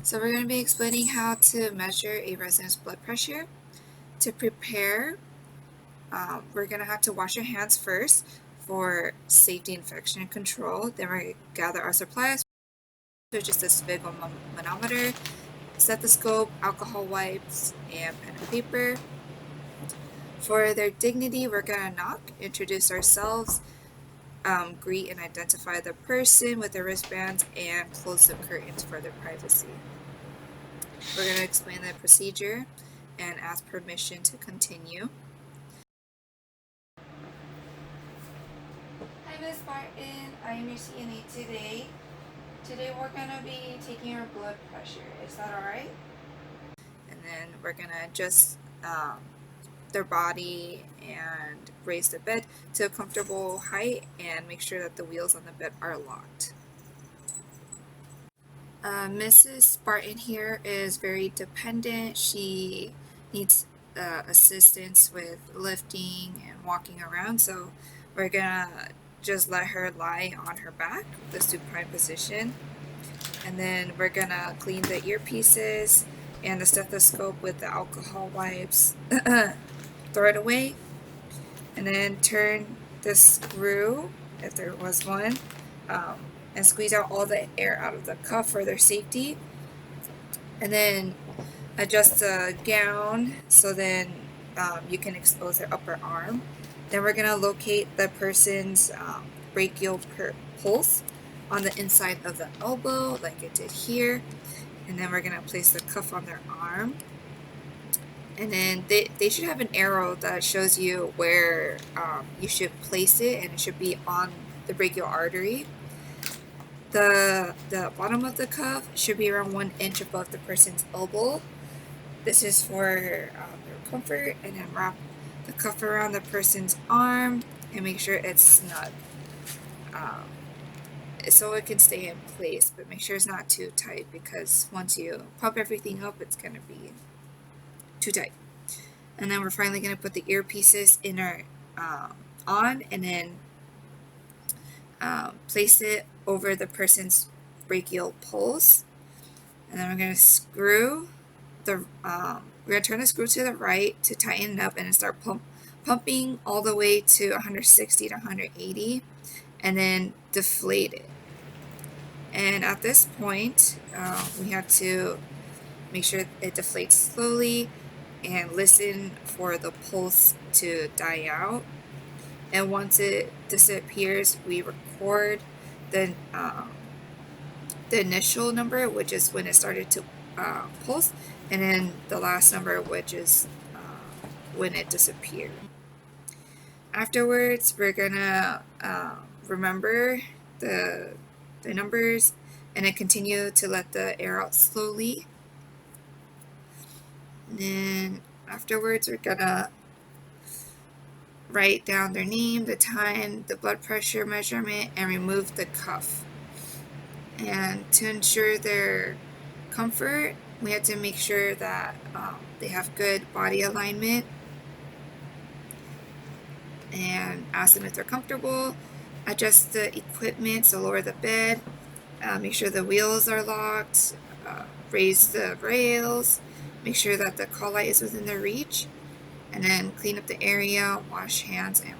So we're going to be explaining how to measure a resident's blood pressure. To prepare, we're going to have to wash our hands first for safety, infection control. Then we're going to gather our supplies, which is the sphygmomanometer, stethoscope, alcohol wipes, and pen and paper. For their dignity, we're going to knock, introduce ourselves, greet and identify the person with their wristbands, and close the curtains for their privacy. We're going to explain the procedure and ask permission to continue. Hi, Ms. Martin. I am your CNA today. Today we're going to be taking your blood pressure. Is that alright? And then we're going to adjust their body and raise the bed to a comfortable height and make sure that the wheels on the bed are locked. Mrs. Spartan here is very dependent. She needs assistance with lifting and walking around, so we're gonna just let her lie on her back, the supine position, and then we're gonna clean the earpieces and the stethoscope with the alcohol wipes, throw it away, and then turn the screw, if there was one, and squeeze out all the air out of the cuff for their safety, and then adjust the gown so then you can expose their upper arm. Then we're going to locate the person's brachial pulse on the inside of the elbow like it did here, and then we're going to place the cuff on their arm, and then they should have an arrow that shows you where you should place it, and it should be on the brachial artery. The bottom of the cuff should be around 1 inch above the person's elbow. This is for their comfort, and then wrap the cuff around the person's arm and make sure it's snug so it can stay in place, but make sure it's not too tight because once you pump everything up, it's going to be too tight. And then we're finally going to put the earpieces in our on, and then place it over the person's brachial pulse, and then we're going to screw the we're going to turn the screw to the right to tighten it up, and then start pumping all the way to 160 to 180, and then deflate it. And at this point, we have to make sure it deflates slowly and listen for the pulse to die out. And once it disappears, we record the initial number, which is when it started to pulse, and then the last number, which is when it disappeared. Afterwards, we're gonna remember the numbers and then continue to let the air out slowly. And then afterwards, we're gonna write down their name, the time, the blood pressure measurement, and remove the cuff. And to ensure their comfort, we have to make sure that they have good body alignment, and ask them if they're comfortable. Adjust the equipment, so lower the bed, make sure the wheels are locked, raise the rails, make sure that the call light is within their reach, and then clean up the area, wash hands, and